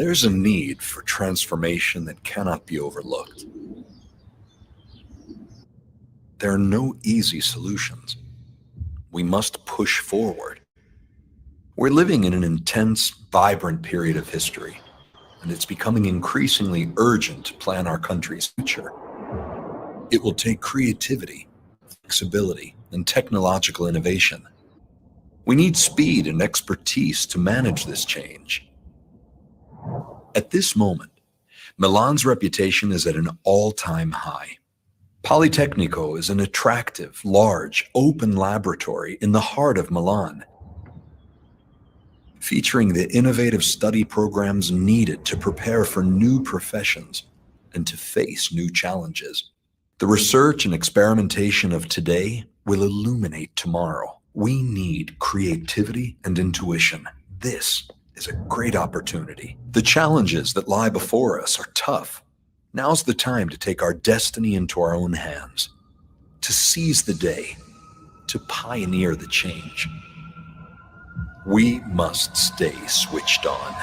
There's a need for transformation that cannot be overlooked. There are no easy solutions. We must push forward. We're living in an intense, vibrant period of history, and it's becoming increasingly urgent to plan our country's future. It will take creativity, flexibility, and technological innovation. We need speed and expertise to manage this change. At this moment, Milan's reputation is at an all-time high. Politecnico is an attractive, large, open laboratory in the heart of Milan, featuring the innovative study programs needed to prepare for new professions and to face new challenges. The research and experimentation of today will illuminate tomorrow. We need creativity and intuition. This is a great opportunity. The challenges that lie before us are tough. Now's the time to take our destiny into our own hands, to seize the day, to pioneer the change. We must stay switched on.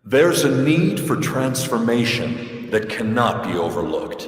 There's a need for transformation that cannot be overlooked.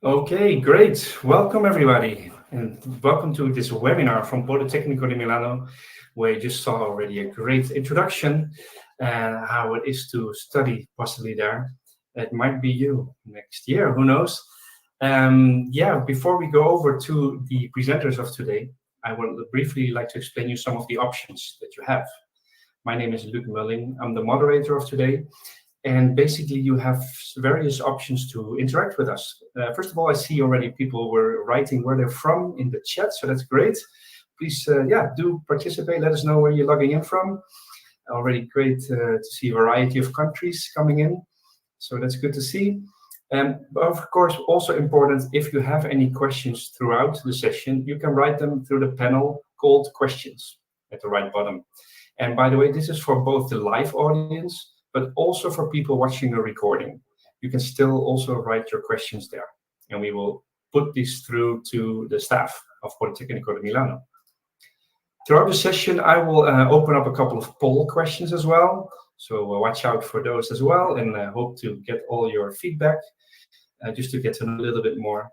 Okay, great. Welcome everybody, and welcome to this webinar from Politecnico di Milano, where you just saw already a great introduction and how it is to study possibly there. It might be you next year, who knows? Before we go over to the presenters of today, I would briefly like to explain you some of the options that you have. My name is Luc Mulling. I'm the moderator of today. And basically, you have various options to interact with us. First of all, I see already people were writing where they're from in the chat, so that's great. Please, do participate. Let us know where you're logging in from. Already great to see a variety of countries coming in, so that's good to see. But of course, also important, if you have any questions throughout the session, you can write them through the panel called questions at the right bottom. And by the way, this is for both the live audience, but also for people watching the recording. You can still also write your questions there, and we will put these through to the staff of Politecnico di Milano. Throughout the session, I will open up a couple of poll questions as well, so watch out for those as well, and hope to get all your feedback, just to get to know a little bit more.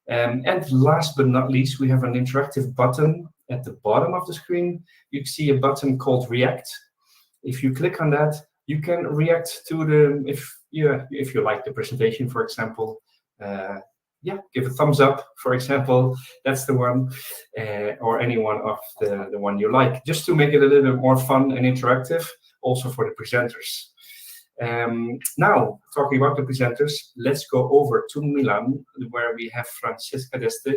And last but not least, we have an interactive button at the bottom of the screen. You can see a button called React. If you click on that, you can react to if you like the presentation, for example. Give a thumbs up, for example. That's the one, or any one of the one you like, just to make it a little bit more fun and interactive, also for the presenters. Now, talking about the presenters, let's go over to Milan, where we have Francesca Deste,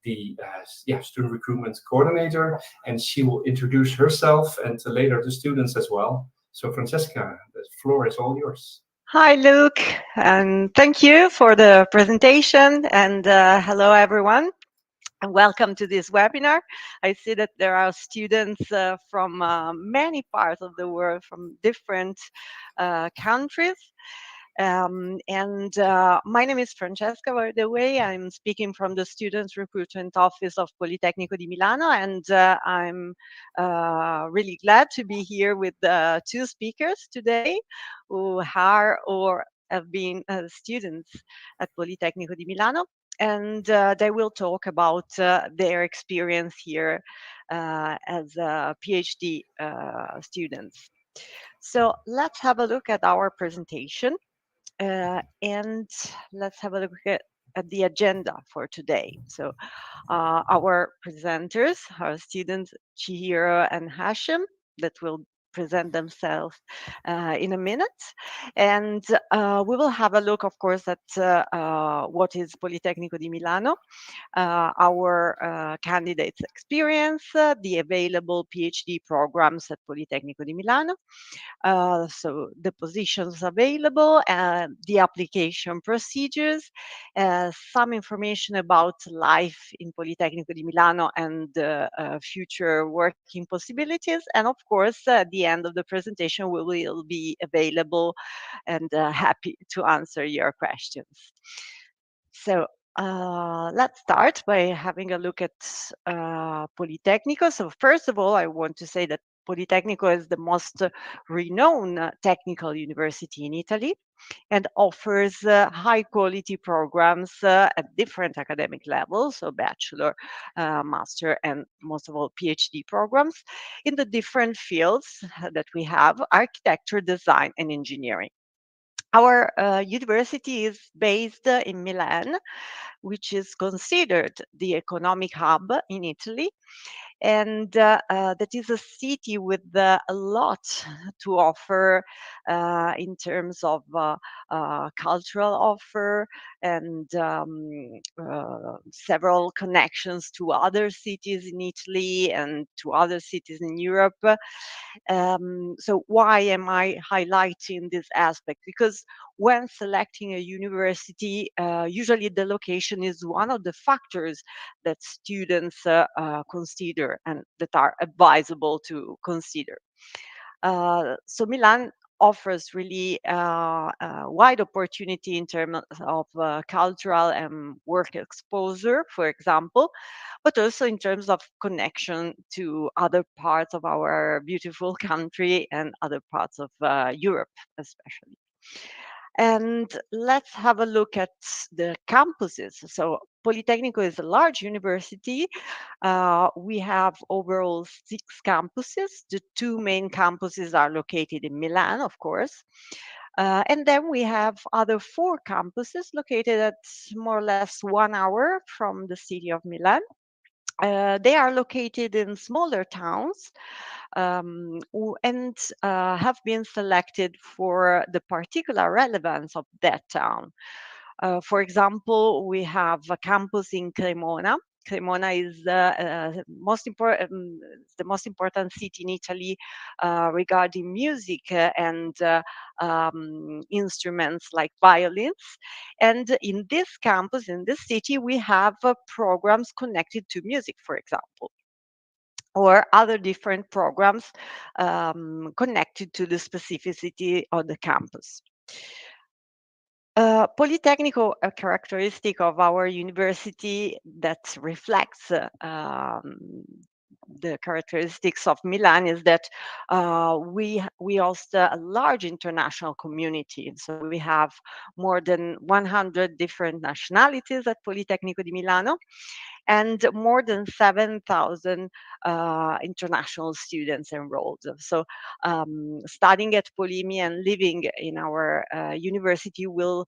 the student recruitment coordinator, and she will introduce herself and later the students as well. So Francesca, the floor is all yours. Hi, Luke, and thank you for the presentation, and hello, everyone. Welcome to this webinar. I see that there are students from many parts of the world, from different countries. And my name is Francesca, by the way. I'm speaking from the Students Recruitment Office of Politecnico di Milano, and I'm really glad to be here with two speakers today who are or have been students at Politecnico di Milano. And they will talk about their experience here as PhD students. So let's have a look at our presentation. And let's have a look at the agenda for today. So our presenters, our students, Chihiro and Hashim, that will present themselves in a minute. And we will have a look, of course, at what is Politecnico di Milano, our candidates' experience, the available PhD programs at Politecnico di Milano, so the positions available, the application procedures, some information about life in Politecnico di Milano and future working possibilities. And of course, at the end of the presentation, we will be available and happy to answer your questions. So let's start by having a look at Politecnico. So first of all, I want to say that Politecnico is the most renowned technical university in Italy and offers high quality programs at different academic levels, so bachelor, master, and most of all PhD programs in the different fields that we have: architecture, design, and engineering. Our university is based in Milan, which is considered the economic hub in Italy. And that is a city with a lot to offer in terms of cultural offer and several connections to other cities in Italy and to other cities in Europe. So why am I highlighting this aspect? Because when selecting a university, usually the location is one of the factors that students consider and that are advisable to consider. So Milan offers really wide opportunity in terms of cultural and work exposure, for example, but also in terms of connection to other parts of our beautiful country and other parts of Europe, especially. And let's have a look at the campuses. So Politecnico is a large university. We have overall 6 campuses. The 2 main campuses are located in Milan, of course. And then we have other 4 campuses located at more or less 1 hour from the city of Milan. They are located in smaller towns and have been selected for the particular relevance of that town. For example, we have a campus in Cremona. Cremona is the most important city in Italy regarding music and instruments like violins. And in this campus, in this city, we have programs connected to music, for example, or other different programs connected to the specificity of the campus. Politecnico, a characteristic of our university that reflects the characteristics of Milan is that we host a large international community. So we have more than 100 different nationalities at Politecnico di Milano and more than 7,000 international students enrolled. So studying at Polimi and living in our university will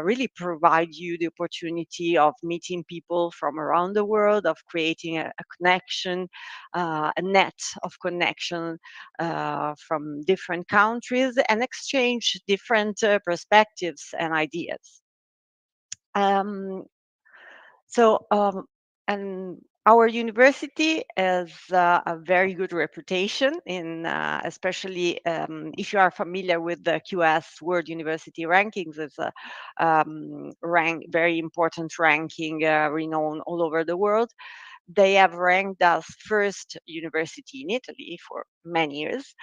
really provide you the opportunity of meeting people from around the world, of creating a connection, a net of connection from different countries, and exchange different perspectives and ideas. Um, so, and our university has a very good reputation in, especially if you are familiar with the QS World University Rankings. It's a very important ranking, renowned all over the world. They have ranked us first university in Italy for many years.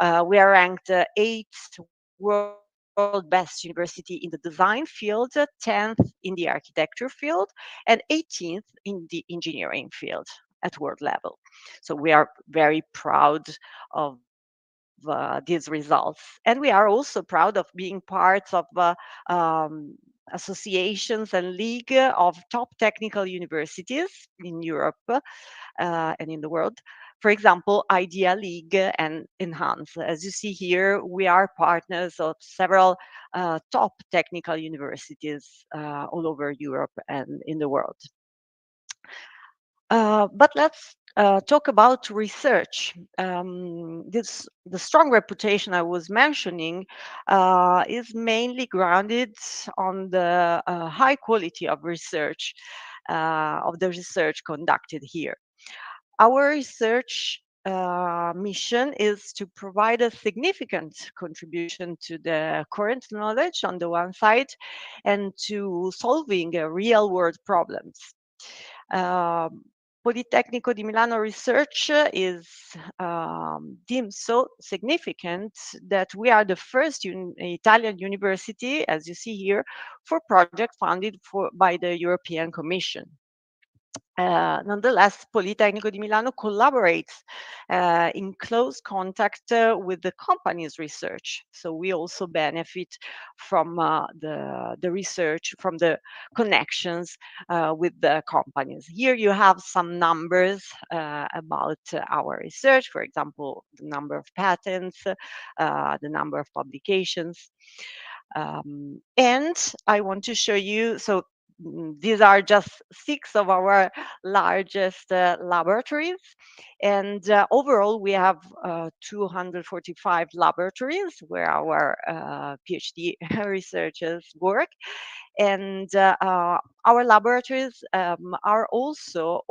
We are ranked eighth world best university in the design field, 10th in the architecture field, and 18th in the engineering field at world level. So we are very proud of these results. And we are also proud of being part of associations and league of top technical universities in Europe and in the world. For example, Idea League and Enhance. As you see here, we are partners of several top technical universities all over Europe and in the world. But let's talk about research. The strong reputation I was mentioning is mainly grounded on the high quality of the research conducted here. Our research mission is to provide a significant contribution to the current knowledge on the one side and to solving real world problems. Um, Politecnico di Milano research is deemed so significant that we are the first Italian university, as you see here, for project funded by the European Commission. Nonetheless, Politecnico di Milano collaborates in close contact with the company's research. So we also benefit from the research, from the connections with the companies. Here you have some numbers about our research, for example, the number of patents, the number of publications. And I want to show you, so these are just 6 of our largest laboratories. And overall, we have 245 laboratories where our PhD researchers work. And our laboratories are also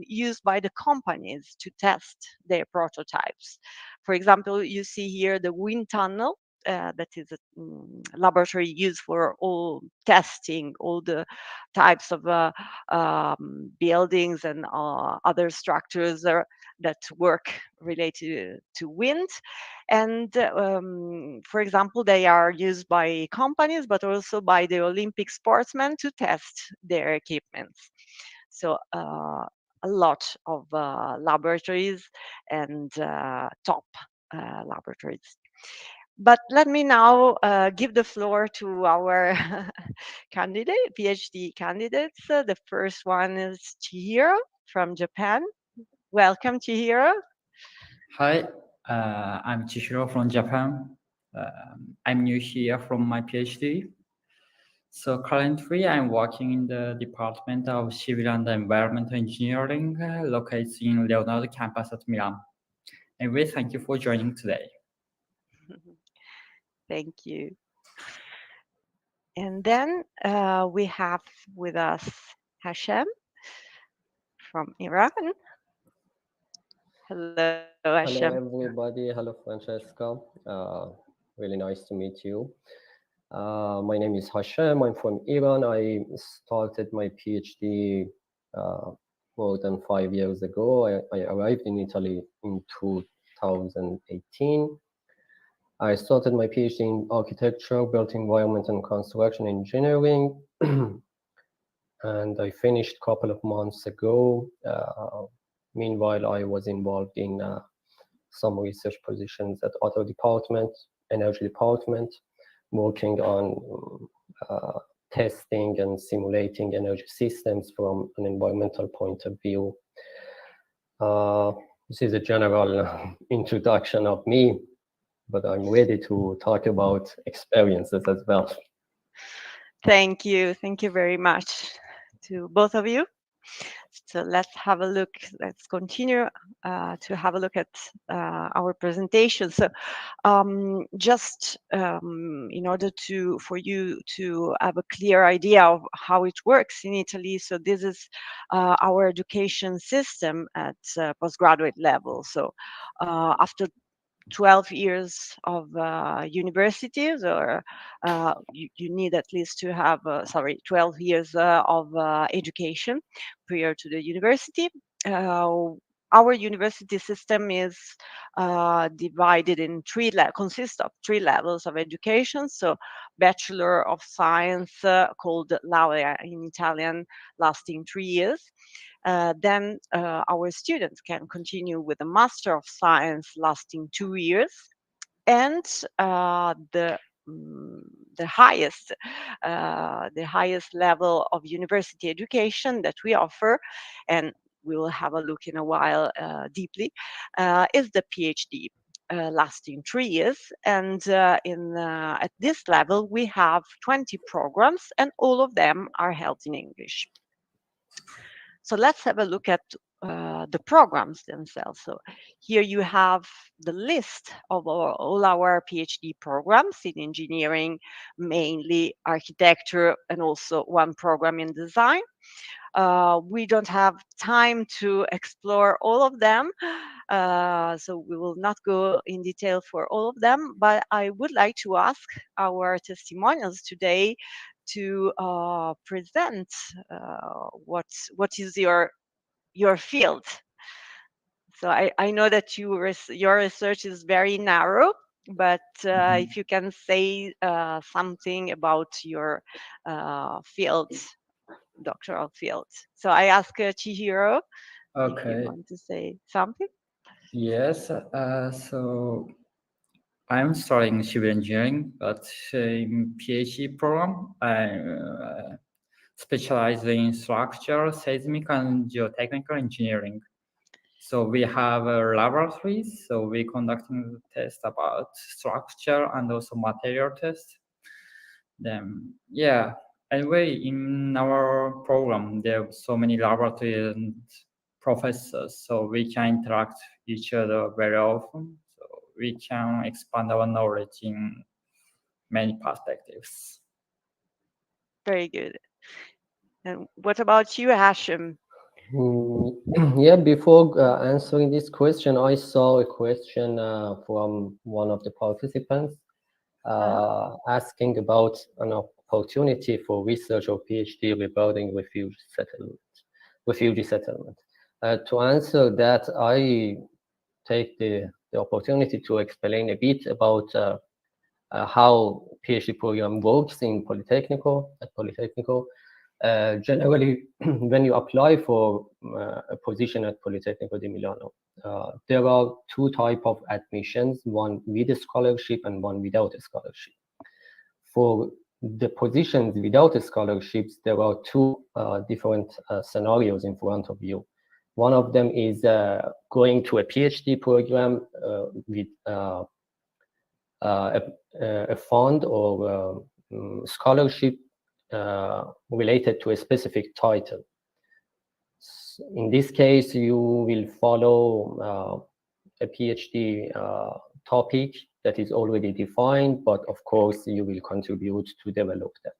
used by the companies to test their prototypes. For example, you see here the wind tunnel. That is a laboratory used for all testing, all the types of buildings and other structures that work related to wind. And for example, they are used by companies, but also by the Olympic sportsmen to test their equipments. So a lot of laboratories and top laboratories. But let me now give the floor to our PhD candidates. The first one is Chihiro from Japan. Welcome, Chihiro. Hi, I'm Chishiro from Japan. I'm new here from my PhD. So currently I'm working in the Department of Civil and Environmental Engineering located in Leonardo campus at Milan. Anyway, thank you for joining today. Thank you. And then we have with us Hashem from Iran. Hello, Hashem. Hello, everybody. Hello, Francesca. Really nice to meet you. My name is Hashem. I'm from Iran. I started my PhD more than 5 years ago. I arrived in Italy in 2018. I started my PhD in architecture, built environment and construction engineering. And I finished a couple of months ago. Meanwhile, I was involved in some research positions at other departments, energy department, working on testing and simulating energy systems from an environmental point of view. This is a general introduction of me, but I'm ready to talk about experiences as well. Thank you. Thank you very much to both of you. So let's have a look. Let's continue to have a look at our presentation. So just in order for you to have a clear idea of how it works in Italy. So this is our education system at postgraduate level. So after 12 years of universities, or you need at least to have 12 years of education prior to the university. our university system is divided in consists of 3 levels of education. So, Bachelor of Science, called laurea in Italian, lasting 3 years. Then our students can continue with a Master of Science lasting 2 years, and the highest level of university education that we offer, and we will have a look in a while deeply, is the PhD. Lasting 3 years, and at this level we have 20 programs, and all of them are held in English. So let's have a look at the programs themselves. So here you have the list of all our PhD programs in engineering, mainly architecture, and also one program in design. We don't have time to explore all of them, so we will not go in detail for all of them, but I would like to ask our testimonials today to present what is your field. So I know that your research is very narrow, but if you can say something about your field, doctoral field. So I ask Chihiro if you Okay. want to say something. Yes. So I'm studying civil engineering, but in PhD program, I specialize in structural, seismic, and geotechnical engineering. So we have laboratories. So we conducting tests about structure and also material tests. Then yeah. Anyway, in our program, there are so many laboratories and professors, so we can interact each other very often. So we can expand our knowledge in many perspectives. Very good. And what about you, Hashim? Yeah, before answering this question, I saw a question from one of the participants asking about an opportunity for research or PhD regarding refugee settlement. To answer that, I take the opportunity to explain a bit about how PhD program works in Politecnico. Generally, when you apply for a position at Politecnico di Milano, there are 2 types of admissions, one with a scholarship and one without a scholarship. For the positions without a scholarships, there are 2 different scenarios in front of you. One of them is going to a PhD program with a fund or scholarship related to a specific title. In this case, you will follow a PhD topic that is already defined, but of course you will contribute to develop that.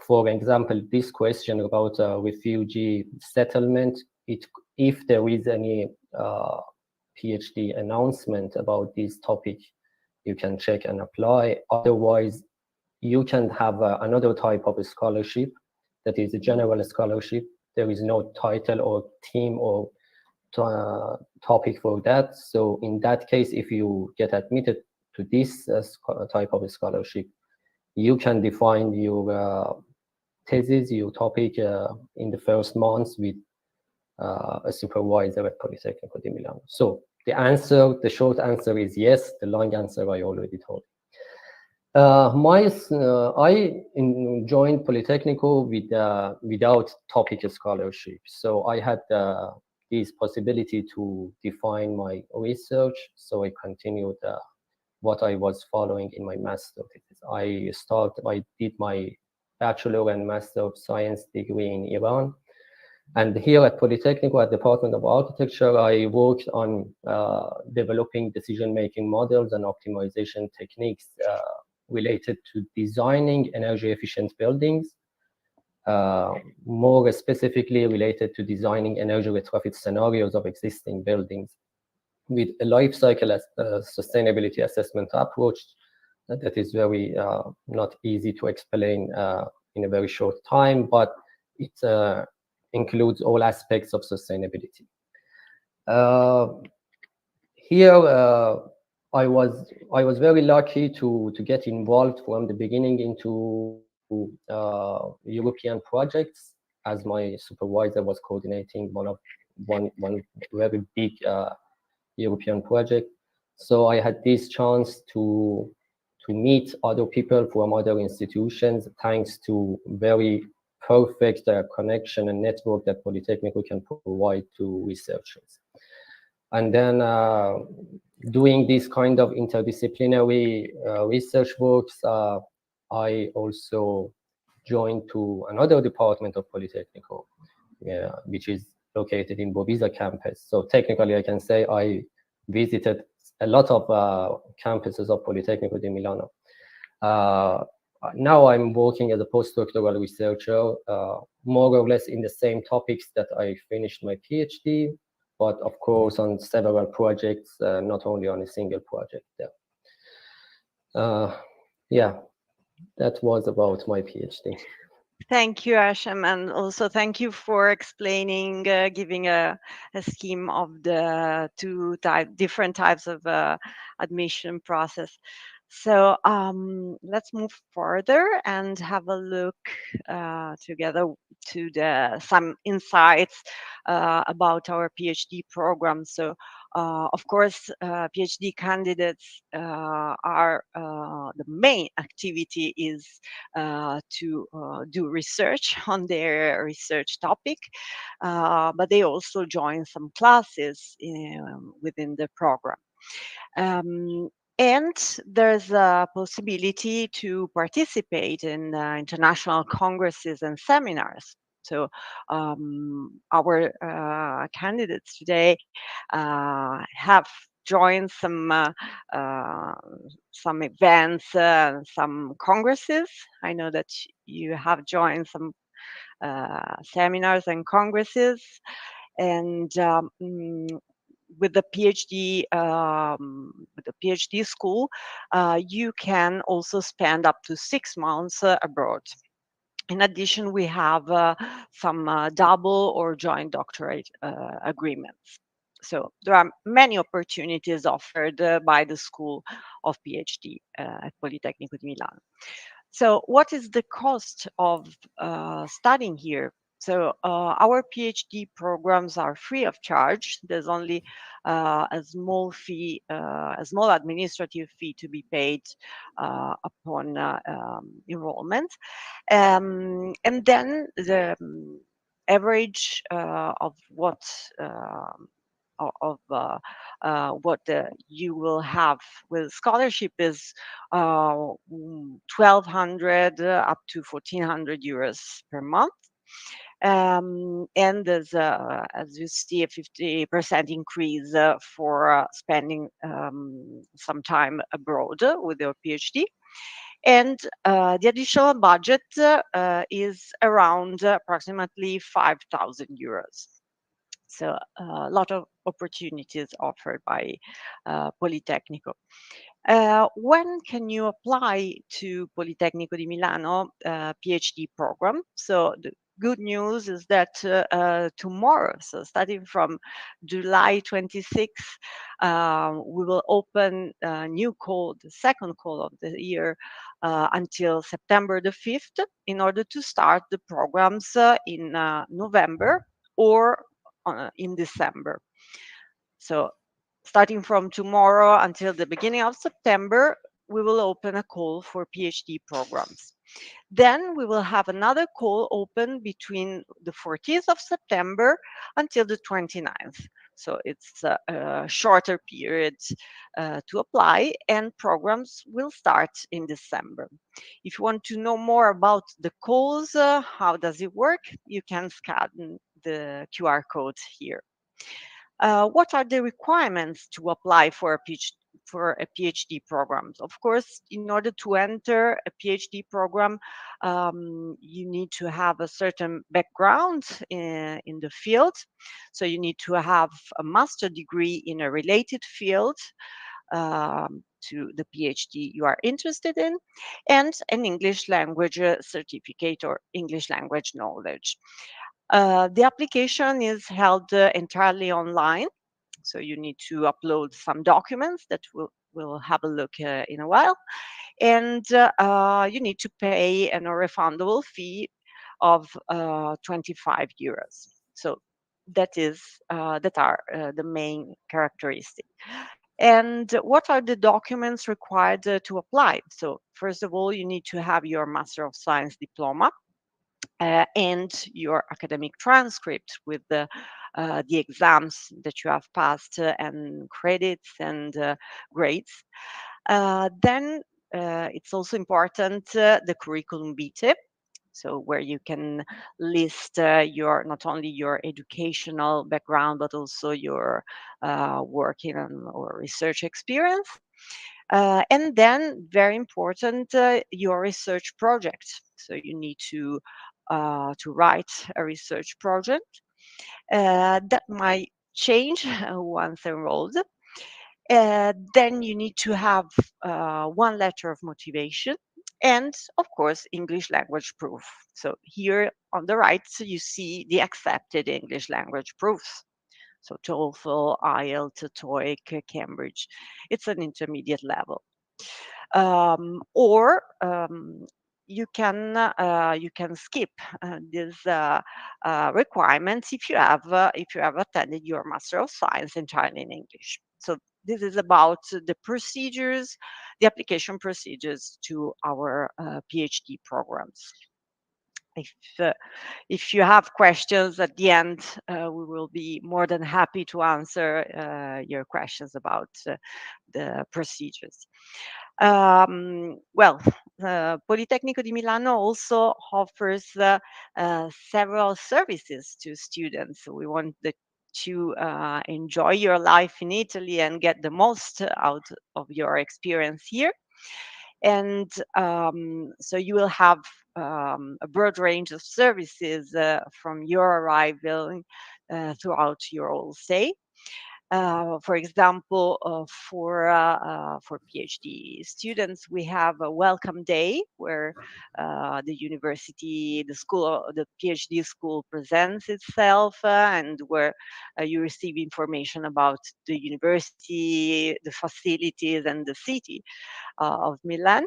For example, this question about refugee settlement, if there is any PhD announcement about this topic, you can check and apply. Otherwise, you can have another type of a scholarship that is a general scholarship. There is no title or theme or topic for that. So in that case, if you get admitted to this type of a scholarship, you can define your thesis, your topic in the first months with a supervisor at Politecnico di Milano. So the short answer is yes. The long answer I already told. I joined Politecnico without topic scholarship. So I had this possibility to define my research. So I continued what I was following in my master thesis. I did my bachelor and master of science degree in Iran. And here at Politecnico, at the Department of Architecture, I worked on developing decision-making models and optimization techniques related to designing energy-efficient buildings, more specifically related to designing energy retrofit scenarios of existing buildings with a life cycle sustainability assessment approach that is very not easy to explain in a very short time, but it includes all aspects of sustainability. Here, I was very lucky to get involved from the beginning into European projects, as my supervisor was coordinating one very big European project. So I had this chance to meet other people from other institutions, thanks to very perfect connection and network that Politecnico can provide to researchers. And then doing this kind of interdisciplinary research works, I also joined to another department of Politecnico, which is located in Bovisa campus. So technically, I can say I visited a lot of campuses of Politecnico di Milano. Now I'm working as a postdoctoral researcher, more or less in the same topics that I finished my PhD, but of course on several projects, not only on a single project there. Yeah, that was about my PhD. Thank you, Asham, and also thank you for explaining, giving a scheme of the different types of admission process. So let's move further and have a look together to some insights about our PhD program. So of course, PhD candidates are the main activity is to do research on their research topic, but they also join some classes within the program. And there's a possibility to participate in international congresses and seminars. So our candidates today have joined some events, some congresses. I know that you have joined some seminars and congresses, and with the PhD school, you can also spend up to 6 months abroad. In addition, we have some double or joint doctorate agreements. So there are many opportunities offered by the School of PhD at Politecnico di Milano. So what is the cost of studying here? So our PhD programs are free of charge. There's only a small fee, a small administrative fee to be paid upon enrollment. And then the average of what you will have with scholarship is 1,200 up to 1,400 euros per month. And there's, as you see, a 50% increase for spending some time abroad with your PhD. And the additional budget is around approximately 5,000 euros. So a lot of opportunities offered by Politecnico. When can you apply to Politecnico di Milano PhD program? So the good news is that tomorrow, so starting from July 26th, we will open a new call, the second call of the year, until September the 5th, in order to start the programs in November or in December. So starting from tomorrow until the beginning of September, we will open a call for PhD programs. Then we will have another call open between the 14th of September until the 29th. So it's a shorter period to apply, and programs will start in December. If you want to know more about the calls, how does it work, you can scan the QR code here. What are the requirements to apply for a PhD program? Of course, in order to enter a PhD program, you need to have a certain background in the field. So you need to have a master degree in a related field to the PhD you are interested in, and an English language certificate or English language knowledge. The application is held entirely online, so you need to upload some documents that we'll have a look in a while, and you need to pay a non-refundable fee of 25 euros. So that are the main characteristics. And what are the documents required to apply? So first of all, you need to have your Master of Science diploma and your academic transcript with the exams that you have passed and credits and grades. Then it's also important the curriculum vitae, so where you can list your not only your educational background but also your working or research experience. And then, very important, your research project. So you need to write a research project that might change once enrolled. Then you need to have one letter of motivation and, of course, English language proof. So here on the right, you see the accepted English language proofs. So TOEFL, IELTS, TOEIC, Cambridge. It's an intermediate level. Or you can skip these requirements if you have attended your Master of Science entirely in English. So this is about the procedures, the application procedures to our PhD programs. If, uh, if you have questions at the end, we will be more than happy to answer your questions about the procedures. Well, Politecnico di Milano also offers several services to students. We want to enjoy your life in Italy and get the most out of your experience here. And so you will have a broad range of services from your arrival throughout your whole stay. For example, for PhD students, we have a welcome day where the university, the PhD school presents itself, and where you receive information about the university, the facilities, and the city of Milan,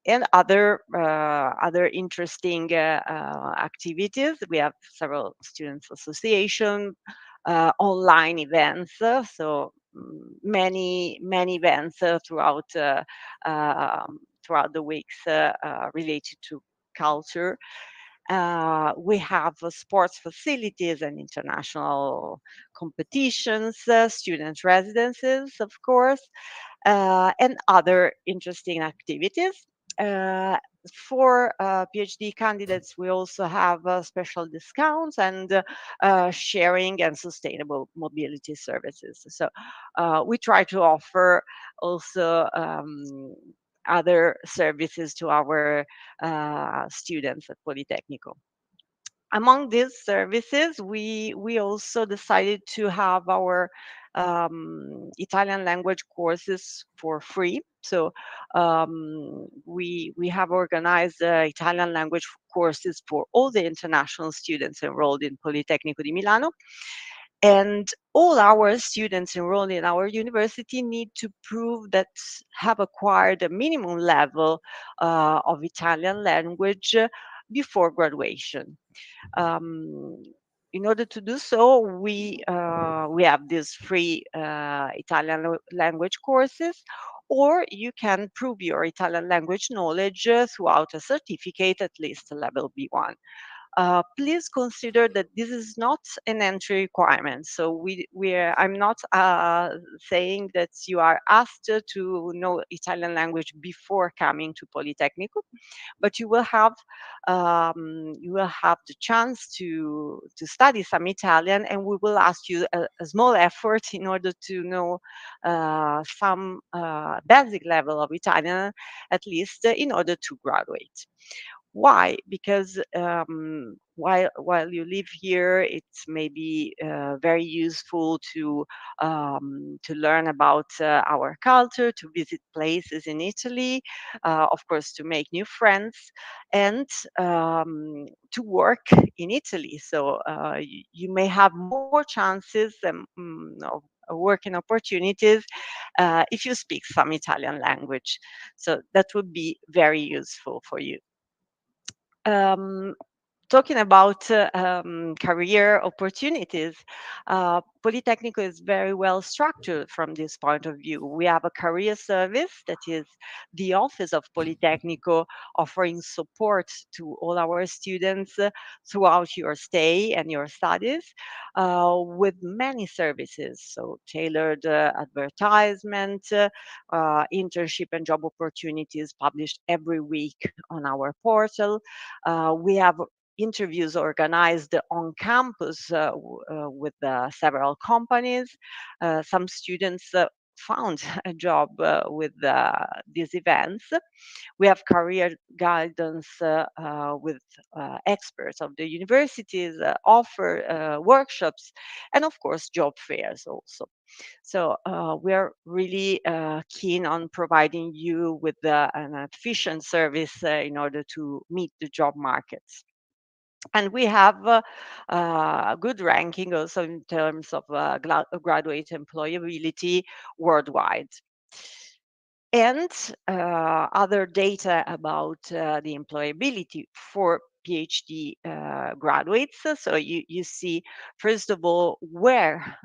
and other interesting activities. We have several students association, online events, many events throughout the weeks related to culture. We have sports facilities and international competitions, student residences, of course, and other interesting activities. Uh, for PhD candidates, we also have special discounts and sharing and sustainable mobility services. So we try to offer also other services to our students at Politecnico. Among these services, we also decided to have our Italian language courses for free. So we have organized Italian language courses for all the international students enrolled in Politecnico di Milano. And all our students enrolled in our university need to prove that have acquired a minimum level of Italian language before graduation. Um, in order to do so, we have these free Italian language courses, or you can prove your Italian language knowledge throughout a certificate, at least level B1. Please consider that this is not an entry requirement. So I'm not saying that you are asked to know Italian language before coming to Politecnico, but you will have the chance to study some Italian, and we will ask you a small effort in order to know some basic level of Italian, at least in order to graduate. Why? Because while you live here, it's maybe very useful to learn about our culture, to visit places in Italy, of course, to make new friends, and to work in Italy. So you may have more chances of working opportunities if you speak some Italian language. So that would be very useful for you. Um, Talking about career opportunities, Politecnico is very well structured from this point of view. We have a career service that is the office of Politecnico, offering support to all our students throughout your stay and your studies with many services. So tailored advertisement, internship and job opportunities published every week on our portal. We have interviews organized on campus with several companies. Some students found a job with these events. We have career guidance with experts of the universities, offer workshops, and of course, job fairs also. So we are really keen on providing you with an efficient service in order to meet the job markets. And we have a good ranking also in terms of graduate employability worldwide. And other data about the employability for PhD graduates. So you see, first of all, where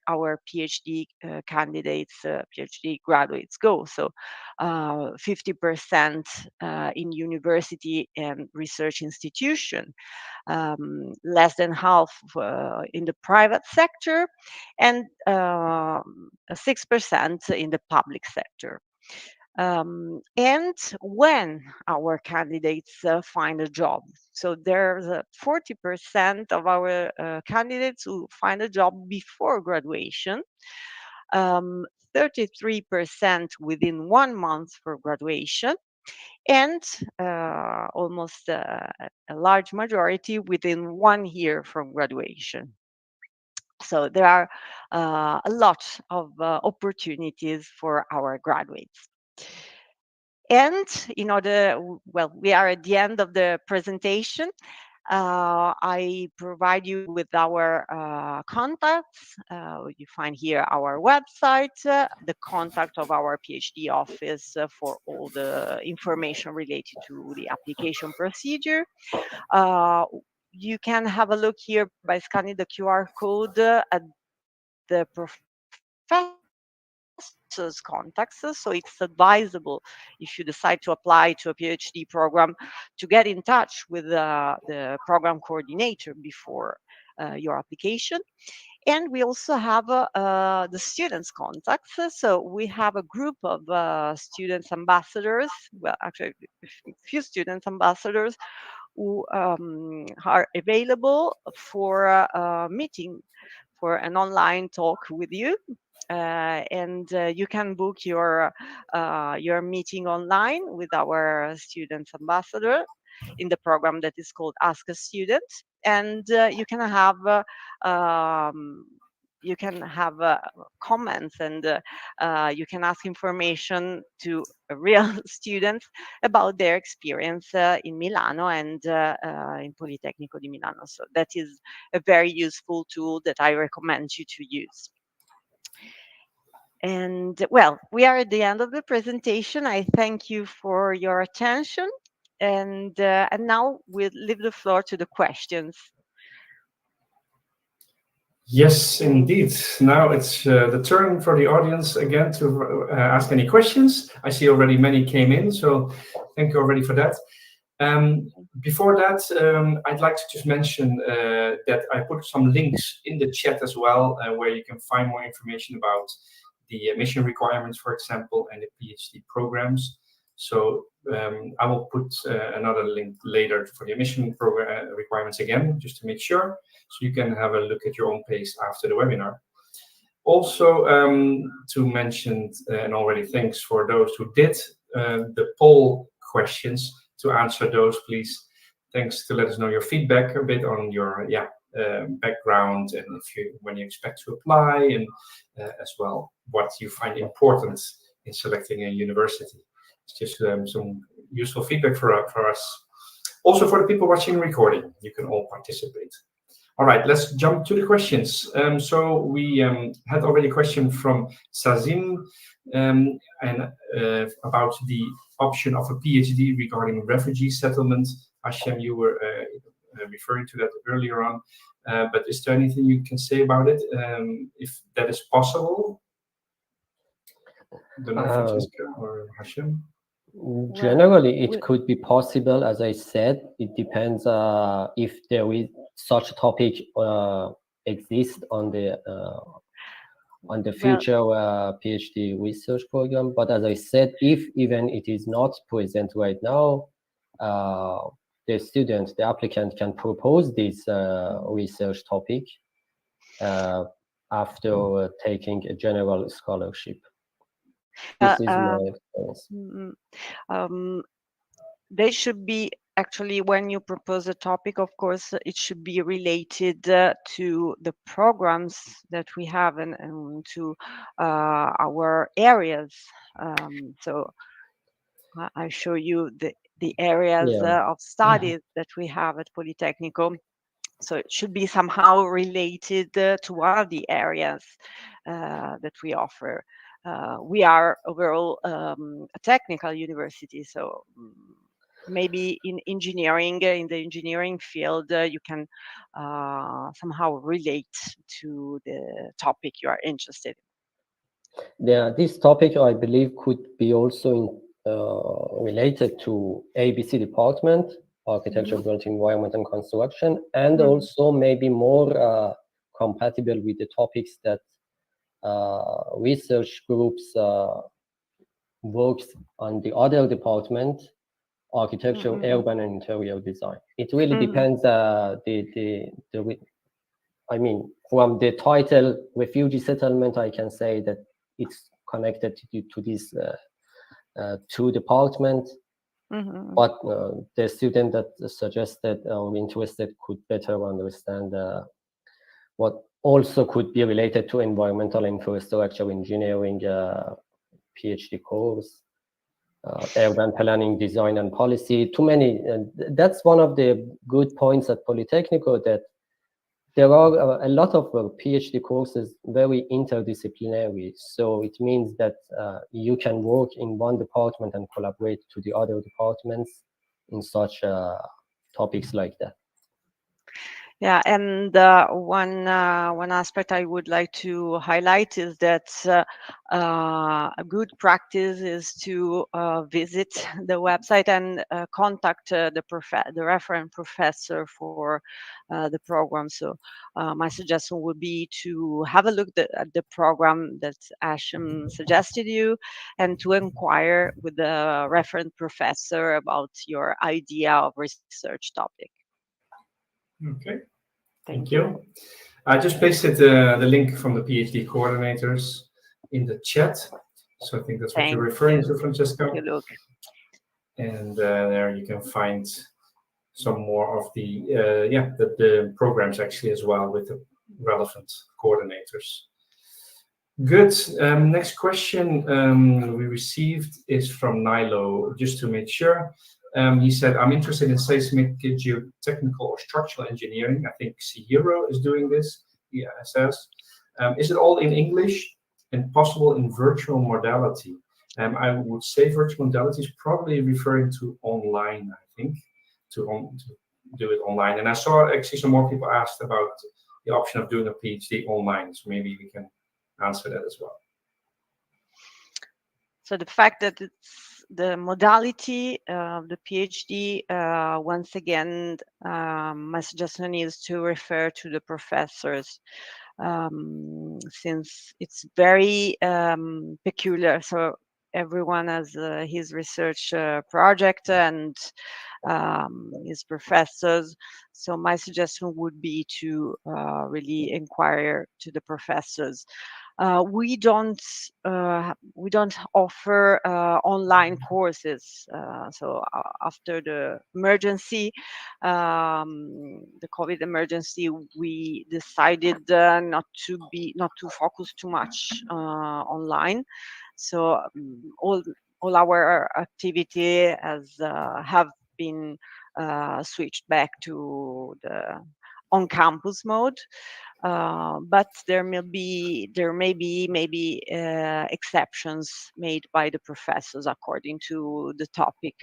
our PhD candidates, PhD graduates go. So 50% in university and research institution, less than half in the private sector, and 6% in the public sector. And when our candidates find a job. So there's 40% of our candidates who find a job before graduation, 33% within 1 month for graduation, and almost a large majority within 1 year from graduation. So there are a lot of opportunities for our graduates. And in order, well, we are at the end of the presentation. I provide you with our contacts. You find here our website, the contact of our PhD office for all the information related to the application procedure. You can have a look here by scanning the QR code at the professor's contacts. So it's advisable, if you decide to apply to a PhD program, to get in touch with the program coordinator before your application. And we also have the students' contacts. So we have a group of students ambassadors, well, actually, a few students ambassadors who are available for a meeting, for an online talk with you. And you can book your meeting online with our students ambassador in the program that is called Ask a Student, and you can have comments, and you can ask information to real students about their experience in Milano and in Politecnico di Milano. So that is a very useful tool that I recommend you to use. And well, we are at the end of the presentation. I thank you for your attention, and now we'll leave the floor to the questions. Yes, indeed. Now it's the turn for the audience again to ask any questions. I see already many came in, so thank you already for that. Before that, I'd like to just mention that I put some links in the chat as well, where you can find more information about the admission requirements, for example, and the PhD programs. So I will put another link later for the admission program requirements again, just to make sure, so you can have a look at your own pace after the webinar. Also, to mention, and already thanks for those who did, the poll questions. To answer those, please, thanks to let us know your feedback a bit on your background, and when you expect to apply, and as well what you find important in selecting a university. It's just some useful feedback for us. Also for the people watching the recording, you can all participate. All right, let's jump to the questions. So we had already a question from Sazim about the option of a PhD regarding refugee settlement. Hashem, you were referring to that earlier on, but is there anything you can say about it, if that is possible? I don't know, Francesca or Hashem. Generally, it could be possible. As I said, it depends if there is such a topic exists on the future PhD research program. But as I said, if even it is not present right now, the student, the applicant, can propose this research topic after taking a general scholarship. This is my experience. They should be, actually, when you propose a topic, of course, it should be related to the programs that we have and to our areas. So I show you the areas of studies that we have at Politecnico. So it should be somehow related to one of the areas that we offer. We are overall a technical university, so maybe in engineering, in the engineering field, you can somehow relate to the topic you are interested in. Yeah, this topic, I believe, could be also related to ABC department, architecture, built environment and construction, and also maybe more compatible with the topics that research groups works on the other department, architecture, urban and interior design. It really depends. I mean, from the title refugee settlement, I can say that it's connected to these two departments. But the student that suggested or interested could better understand what also could be related to environmental infrastructure engineering PhD course, urban planning, design and policy. Too many. That's one of the good points at Politecnico, that there are a lot of PhD courses very interdisciplinary. So it means that you can work in one department and collaborate to the other departments in such topics like that. Yeah, and one aspect I would like to highlight is that a good practice is to visit the website and contact the referent professor for the program. So my suggestion would be to have a look at the program that Asham suggested you, and to inquire with the referent professor about your idea of research topic. Okay, thank you. I just pasted the link from the PhD coordinators in the chat. So I think that's what you're referring to, Francesca. Look. And there you can find some more of the programs actually as well, with the relevant coordinators. Good. Next question we received is from Nilo, just to make sure. He said, I'm interested in seismic, geotechnical or structural engineering. I think Sihiro is doing this, he says. Is it all in English and possible in virtual modality? I would say virtual modality is probably referring to online, I think, to do it online. And I saw actually some more people asked about the option of doing a PhD online. So maybe we can answer that as well. So the fact that it's the modality of the PhD, once again, my suggestion is to refer to the professors, since it's very peculiar. So everyone has his research project and his professors. So my suggestion would be to really inquire to the professors. we don't offer online courses. So after the emergency, the COVID emergency, we decided not to focus too much online. So all our activity have been switched back to the on-campus mode. But there may be maybe exceptions made by the professors according to the topic.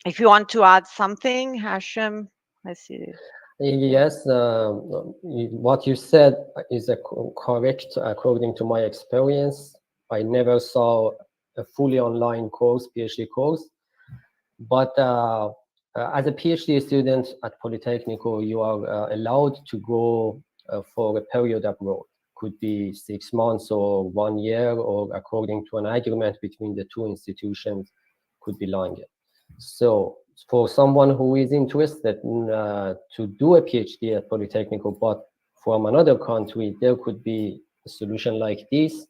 If you want to add something, Hashem, I see. Yes, what you said is correct according to my experience. I never saw a fully online course, PhD course, but as a PhD student at Politecnico, you are allowed to go for a period abroad. Could be 6 months or 1 year, or according to an agreement between the two institutions, could be longer. So for someone who is interested in, to do a PhD at Politecnico, but from another country, there could be a solution like this.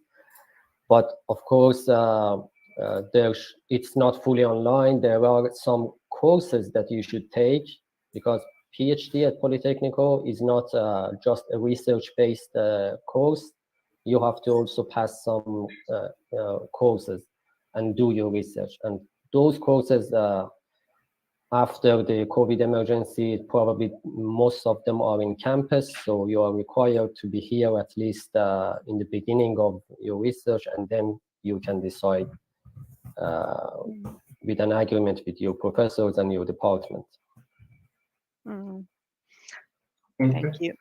But of course, it's not fully online. There are some courses that you should take, because PhD at Politecnico is not just a research-based course. You have to also pass some courses and do your research. And those courses, after the COVID emergency, probably most of them are in campus. So you are required to be here at least in the beginning of your research, and then you can decide with an agreement with your professors and your department. Mm. Okay. Thank you.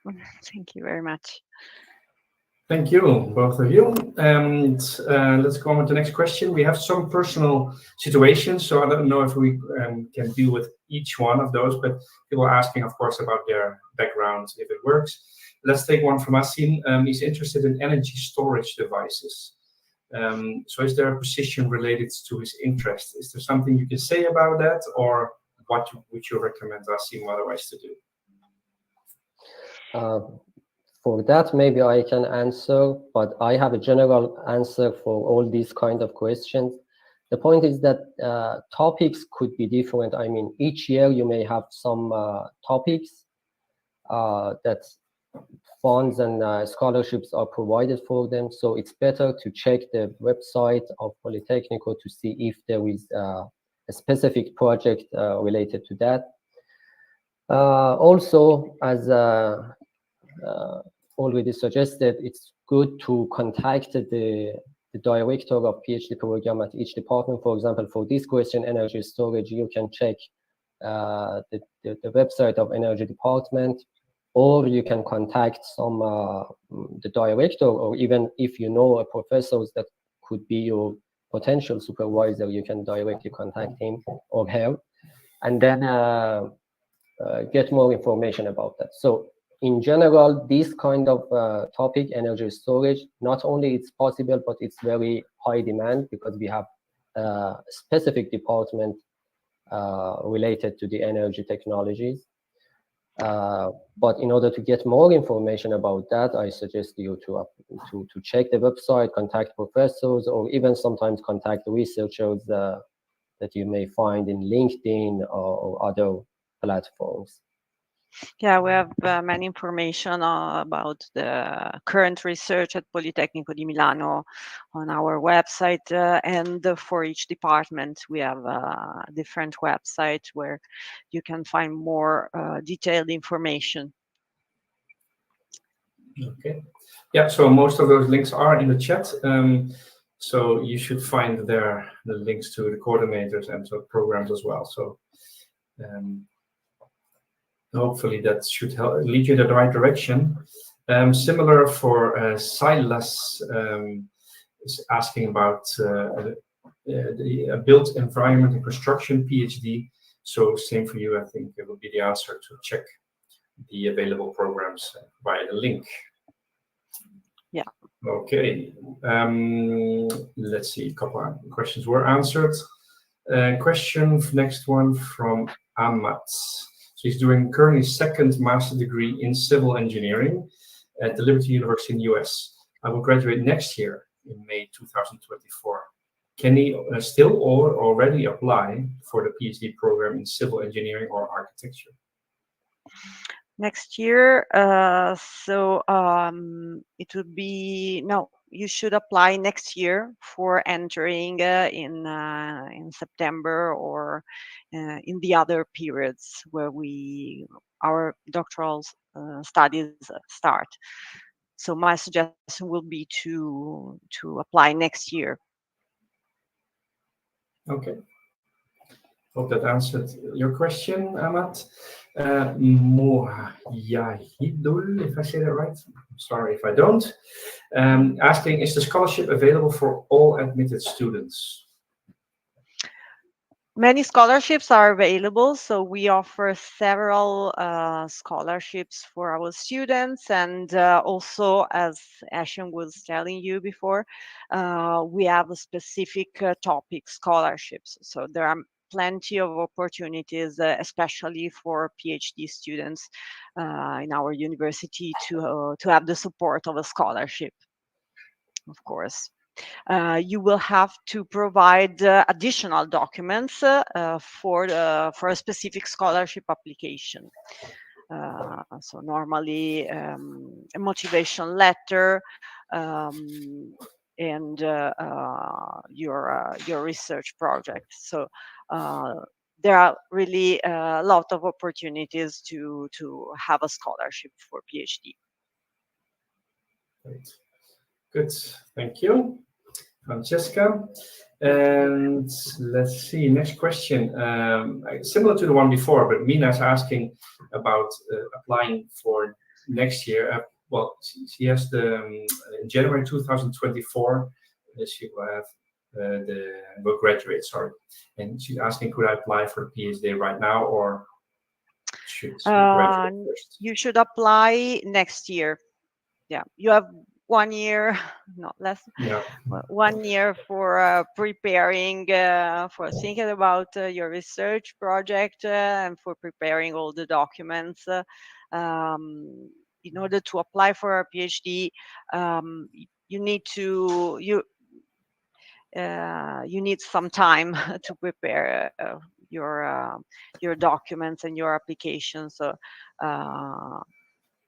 Thank you very much. Thank you, both of you. And let's go on with the next question. We have some personal situations, so I don't know if we can deal with each one of those, but people are asking, of course, about their backgrounds, if it works. Let's take one from Asim. He's interested in energy storage devices. So is there a position related to his interest? Is there something you can say about that, or what would you recommend Asim otherwise to do? For that, maybe I can answer, but I have a general answer for all these kind of questions. The point is that topics could be different. I mean, each year you may have some topics that funds and scholarships are provided for them. So it's better to check the website of Politecnico to see if there is a specific project related to that. Also, as already suggested, it's good to contact the director of PhD program at each department. For example, for this question, energy storage, you can check the website of energy department, or you can contact the director, or even if you know a professor that could be your potential supervisor, you can directly contact him or her, and then get more information about that. So in general, this kind of topic, energy storage, not only it's possible, but it's very high demand, because we have a specific department related to the energy technologies. But in order to get more information about that, I suggest you to check the website, contact professors, or even sometimes contact researchers that you may find in LinkedIn or other platforms. Yeah, we have many information about the current research at Politecnico di Milano on our website, and for each department we have a different website where you can find more detailed information. Okay. Yeah, so most of those links are in the chat. So you should find there the links to the coordinators and to programs as well. So hopefully that should help lead you in the right direction. Similar for Silas is asking about the built environment and construction PhD. So same for you, I think it would be the answer to check the available programs via the link. Yeah. Okay. Let's see, a couple of questions were answered. Next one from Amat. So he's doing currently second master degree in civil engineering. at the Liberty University in the US. I will graduate next year in May 2024. Can he still or already apply for the PhD program in civil engineering or architecture? Next year, it would be, no, you should apply next year for entering in September or in the other periods where our doctoral studies start. So my suggestion will be to apply next year. Okay. Hope that answered your question, Ahmad. Mohahidul, if I say that right. I'm sorry if I don't. Asking, is the scholarship available for all admitted students? Many scholarships are available, so we offer several scholarships for our students, and also, as Ashen was telling you before, we have a specific topic scholarships. So there are plenty of opportunities, especially for PhD students in our university to have the support of a scholarship, of course. You will have to provide additional documents for a specific scholarship application. So normally a motivation letter and your research project. So there are really a lot of opportunities to have a scholarship for PhD. Great. Good, thank you, Francesca. And let's see, next question. Similar to the one before, but Mina is asking about applying for next year. Well, she has in January 2024, she will have will graduate, sorry. And she's asking, could I apply for the PhD right now, or should she graduate first? You should apply next year. Yeah, you have 1 year, not less, Yeah. 1 year for preparing, for thinking about your research project and for preparing all the documents. In order to apply for a PhD, you need some time to prepare your documents and your application. So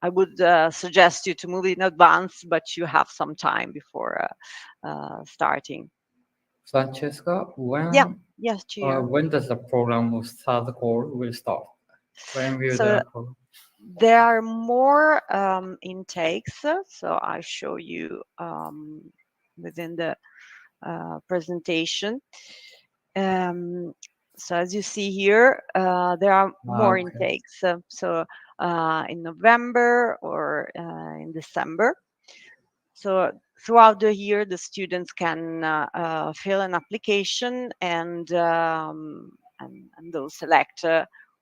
I would suggest you to move in advance, but you have some time before starting. Francesca, Yes, Chair. when does the program of third core will start? When will So there are more intakes. So I show you within the presentation. So as you see here, there are more intakes. So in November or in December. So throughout the year, the students can fill an application and they'll select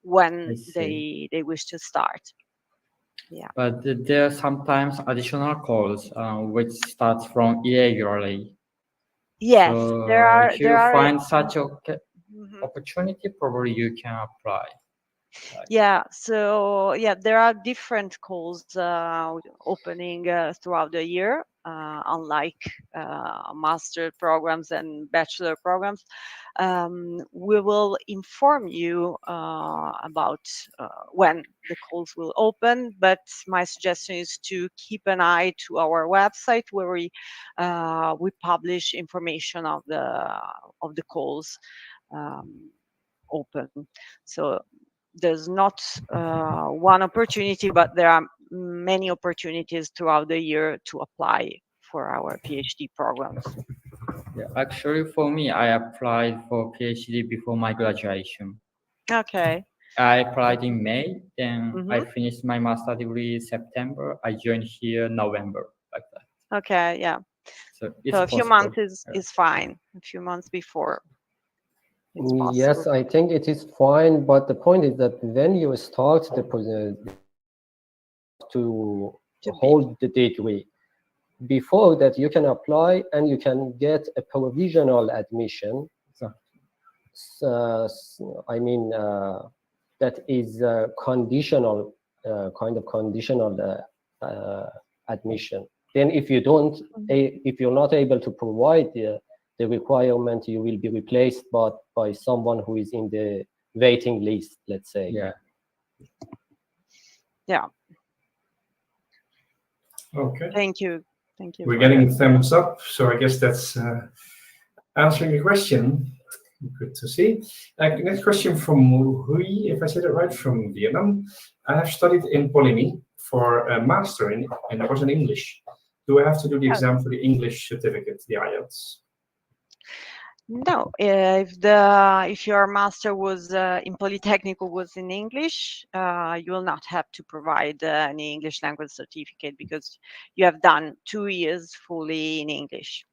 when they wish to start. Yeah. But there are sometimes additional calls which starts from irregularly. Yes, so there are. If you find such opportunity, probably you can apply. Yeah, so there are different calls opening throughout the year, unlike master programs and bachelor programs. We will inform you about when the calls will open, but my suggestion is to keep an eye to our website where we publish information of the calls open. So there's not one opportunity, but there are many opportunities throughout the year to apply for our PhD programs. Yeah, actually, for me, I applied for PhD before my graduation. Okay. I applied in May, then I finished my master degree in September. I joined here in November, like that. Okay, yeah. So a few months is fine. A few months before. Yes, I think it is fine, but the point is that when you start the to hold the degree, before that you can apply and you can get a provisional admission. I mean, that is conditional, kind of conditional admission. Then if you don't, if you're not able to provide the requirement, you will be replaced by someone who is in the waiting list, let's say. Yeah. Yeah. Okay. Thank you. Thank you. We're for getting that. thumbs up, so I guess that's answering the question. Good to see. Next question from Hui, if I said it right, from Vietnam. I have studied in Polimi for a master and it was in English. Do I have to do the exam for the English certificate, the IELTS? No, if your master was in Politecnico was in English, you will not have to provide any English language certificate because you have done 2 years fully in English.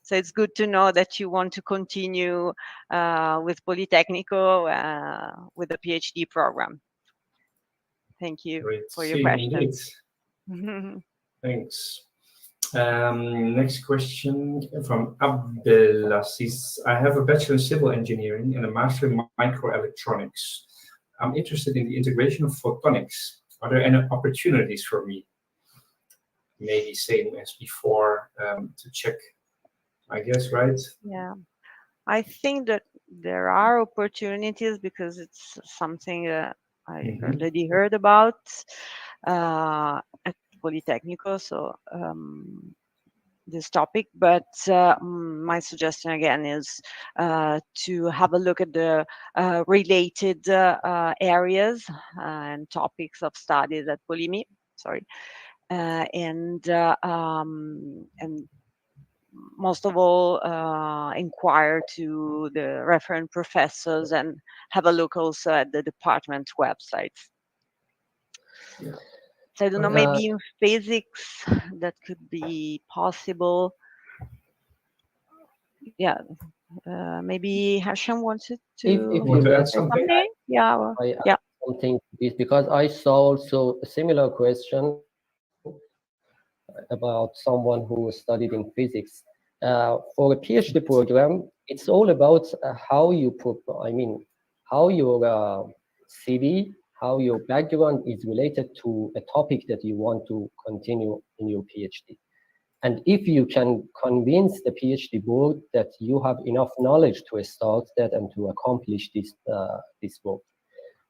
So it's good to know that you want to continue with Politecnico with the PhD program. Thank you Great for to your see, question. indeed. Thanks. Next question from Abdelaziz. I have a Bachelor in Civil Engineering and a Master in Microelectronics. I'm interested in the integration of photonics. Are there any opportunities for me? Maybe same as before, to check, I guess, right? Yeah, I think that there are opportunities because it's something I already heard about at Politecnico. So this topic, but my suggestion again is to have a look at the related areas and topics of studies at Polimi. Sorry, and most of all inquire to the referent professors and have a look also at the department websites. Yeah. So I don't know, maybe in physics that could be possible. Yeah, maybe Hashem wanted to If Want to you add something? Yeah, well, I yeah. something is because I saw also a similar question about someone who studied in physics. For a PhD program, it's all about how you how your CV, how your background is related to a topic that you want to continue in your PhD. And if you can convince the PhD board that you have enough knowledge to start that and to accomplish this work.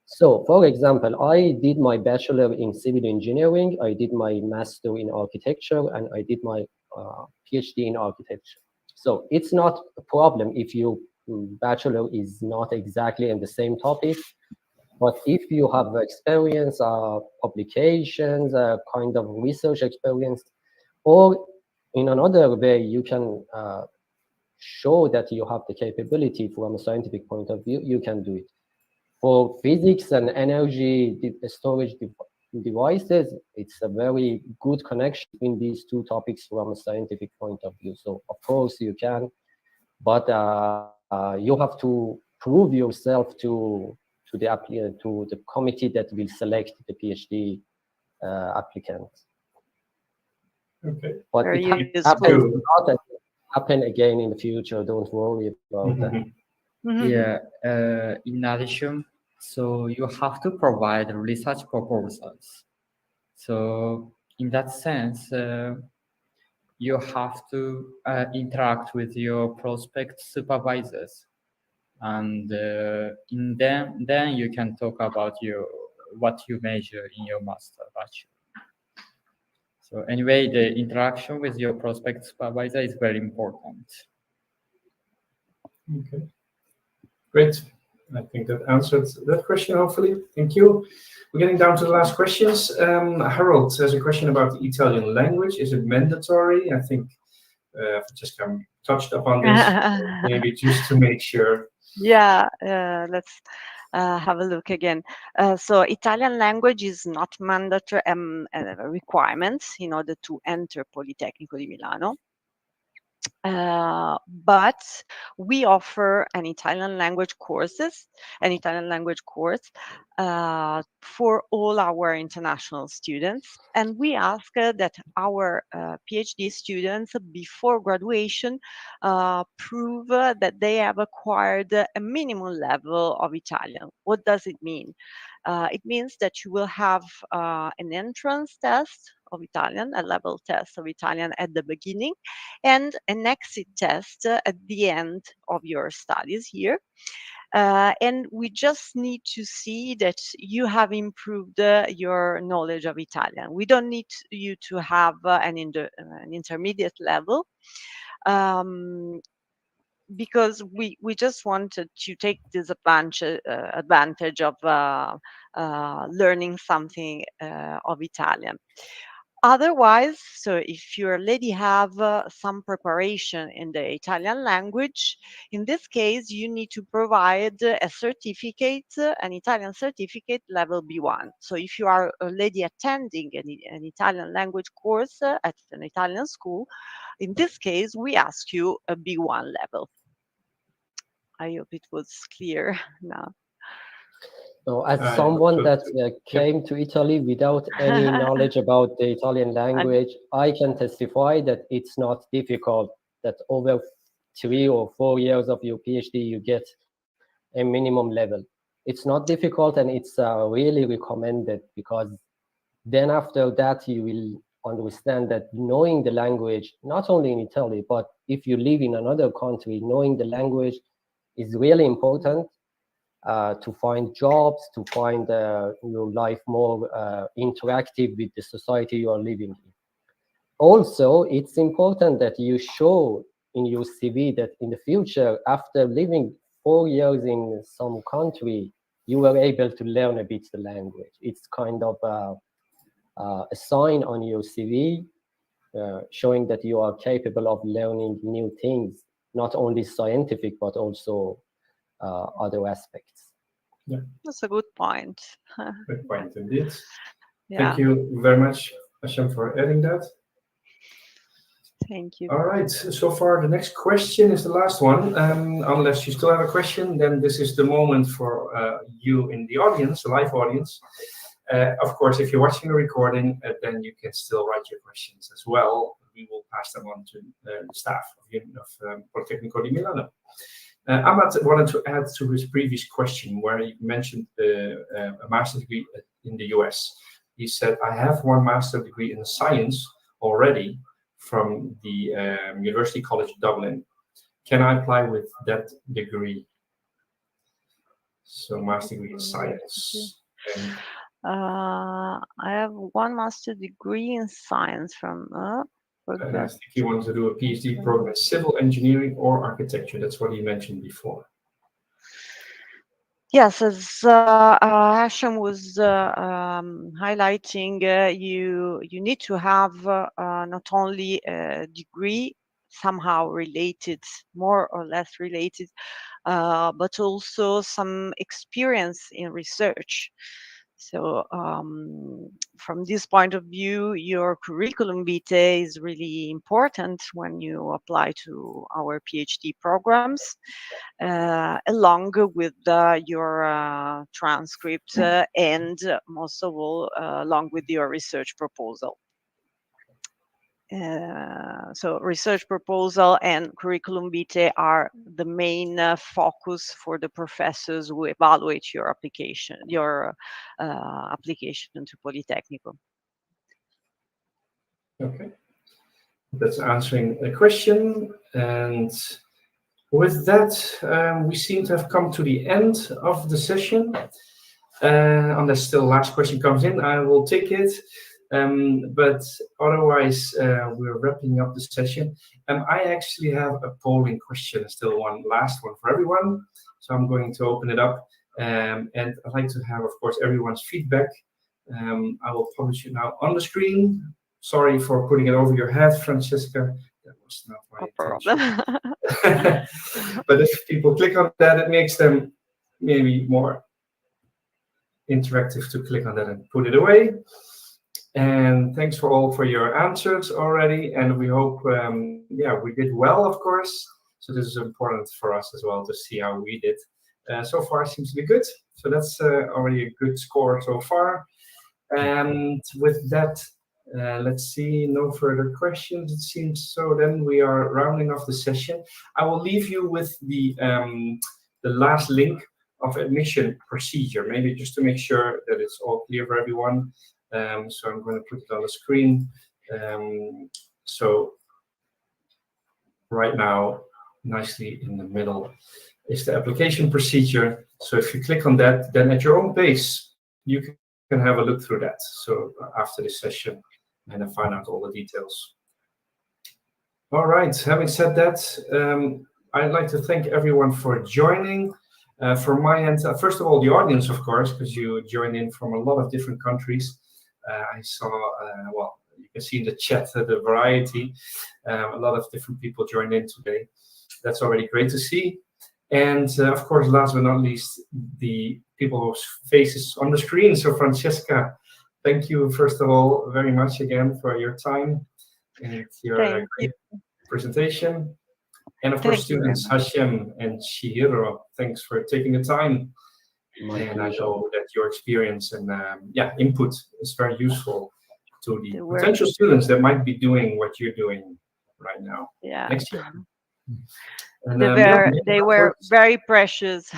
So, for example, I did my bachelor in civil engineering, I did my master in architecture, and I did my PhD in architecture. So it's not a problem if your bachelor is not exactly in the same topic, but if you have experience, publications, kind of research experience, or in another way, you can show that you have the capability from a scientific point of view, you can do it. For physics and energy storage devices, it's a very good connection between these two topics from a scientific point of view. So of course you can, but you have to prove yourself to the committee that will select the PhD applicant. Okay. But Very it useful. happen again in the future. Don't worry about that. Yeah, in addition, so you have to provide research proposals. So in that sense, you have to interact with your prospect supervisors, and then you can talk about what you measure in your master bachelor. So anyway, the interaction with your prospect supervisor is very important. Okay. Great. I think that answered that question, hopefully. Thank you. We're getting down to the last questions. Harold has a question about the Italian language. Is it mandatory? I think Francesca touched upon this, maybe just to make sure. Yeah, let's have a look again. So Italian language is not mandatory requirements in order to enter Politecnico di Milano. But we offer an Italian language course for all our international students. And we ask that our PhD students before graduation prove that they have acquired a minimum level of Italian. What does it mean? It means that you will have an entrance test of Italian, a level test of Italian at the beginning, and an exit test at the end of your studies here. And we just need to see that you have improved your knowledge of Italian. We don't need you to have an intermediate level. Because we just wanted to take this advantage of learning something of Italian. Otherwise, so if you already have some preparation in the Italian language, in this case, you need to provide a certificate, an Italian certificate level B1. So if you are already attending an Italian language course at an Italian school, in this case, we ask you a B1 level. I hope it was clear now. So, as someone that came to Italy without any knowledge about the Italian language, I can testify that it's not difficult, that over 3 or 4 years of your PhD, you get a minimum level. It's not difficult, and it's really recommended, because then after that, you will understand that knowing the language, not only in Italy, but if you live in another country, knowing the language is really important. To find jobs, to find your life more interactive with the society you are living in. Also, it's important that you show in your CV that in the future, after living 4 years in some country, you were able to learn a bit the language. It's kind of a sign on your CV showing that you are capable of learning new things, not only scientific, but also other aspects. Yeah, that's a good point. Good point indeed. Yeah. Thank you very much, Hashem, for adding that. Thank you. All right, so far the next question is the last one. Unless you still have a question, then this is the moment for you in the audience, the live audience. Of course, if you're watching the recording, then you can still write your questions as well. We will pass them on to the staff of Politecnico di Milano. Ahmad wanted to add to his previous question, where he mentioned a master's degree in the US. He said, I have one master's degree in science already from the University College Dublin. Can I apply with that degree? So master's degree in science. And I have one master's degree in science from and I think he wanted to do a PhD program in civil engineering or architecture. That's what he mentioned before. Yes, as Hashem was highlighting, you need to have not only a degree somehow related, more or less related, but also some experience in research. So from this point of view, your curriculum vitae is really important when you apply to our PhD programs, along with your transcript and most of all, along with your research proposal. So research proposal and curriculum vitae are the main focus for the professors who evaluate your application, application to Politecnico. Okay, that's answering the question. And with that, we seem to have come to the end of the session. Unless still last question comes in, I will take it. But otherwise, we're wrapping up the session. I actually have a polling question, still one last one for everyone. So I'm going to open it up. And I'd like to have, of course, everyone's feedback. I will publish it now on the screen. Sorry for putting it over your head, Francesca. That was not my intention. But if people click on that, it makes them maybe more interactive to click on that and put it away. And thanks for your answers already. And we hope, yeah, we did well, of course. So this is important for us as well to see how we did. So far seems to be good. So that's already a good score so far. And with that, let's see, no further questions, it seems. So then we are rounding off the session. I will leave you with the last link of admission procedure, maybe just to make sure that it's all clear for everyone. So I'm going to put it on the screen. So right now, nicely in the middle is the application procedure. So if you click on that, then at your own pace, you can have a look through that. So after this session, and then find out all the details. All right, having said that, I'd like to thank everyone for joining. From my end, first of all, the audience, of course, because you joined in from a lot of different countries. I saw, well, you can see in the chat the variety. A lot of different people joined in today. That's already great to see. And of course, last but not least, the people whose faces on the screen. So Francesca, thank you, first of all, very much again for your time and your great presentation. And of course, students Hashem and Chihiro, thanks for taking the time. And I know that your experience and yeah, input is very useful to the potential students that might be doing what you're doing right now. Yeah. Next year. And, they were very precious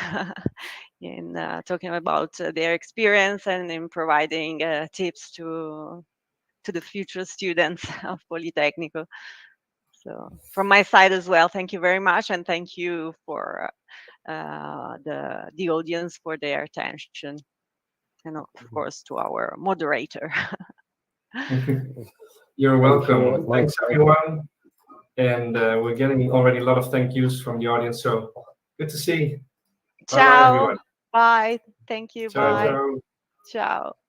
in talking about their experience and in providing tips to the future students of Politecnico. So from my side as well, thank you very much, and thank you for the audience for their attention, and of course to our moderator. You're welcome. Thanks everyone. And we're getting already a lot of thank yous from the audience, so good to see. Ciao. Bye, everyone. Bye. Thank you. Ciao, Bye. ciao. Ciao.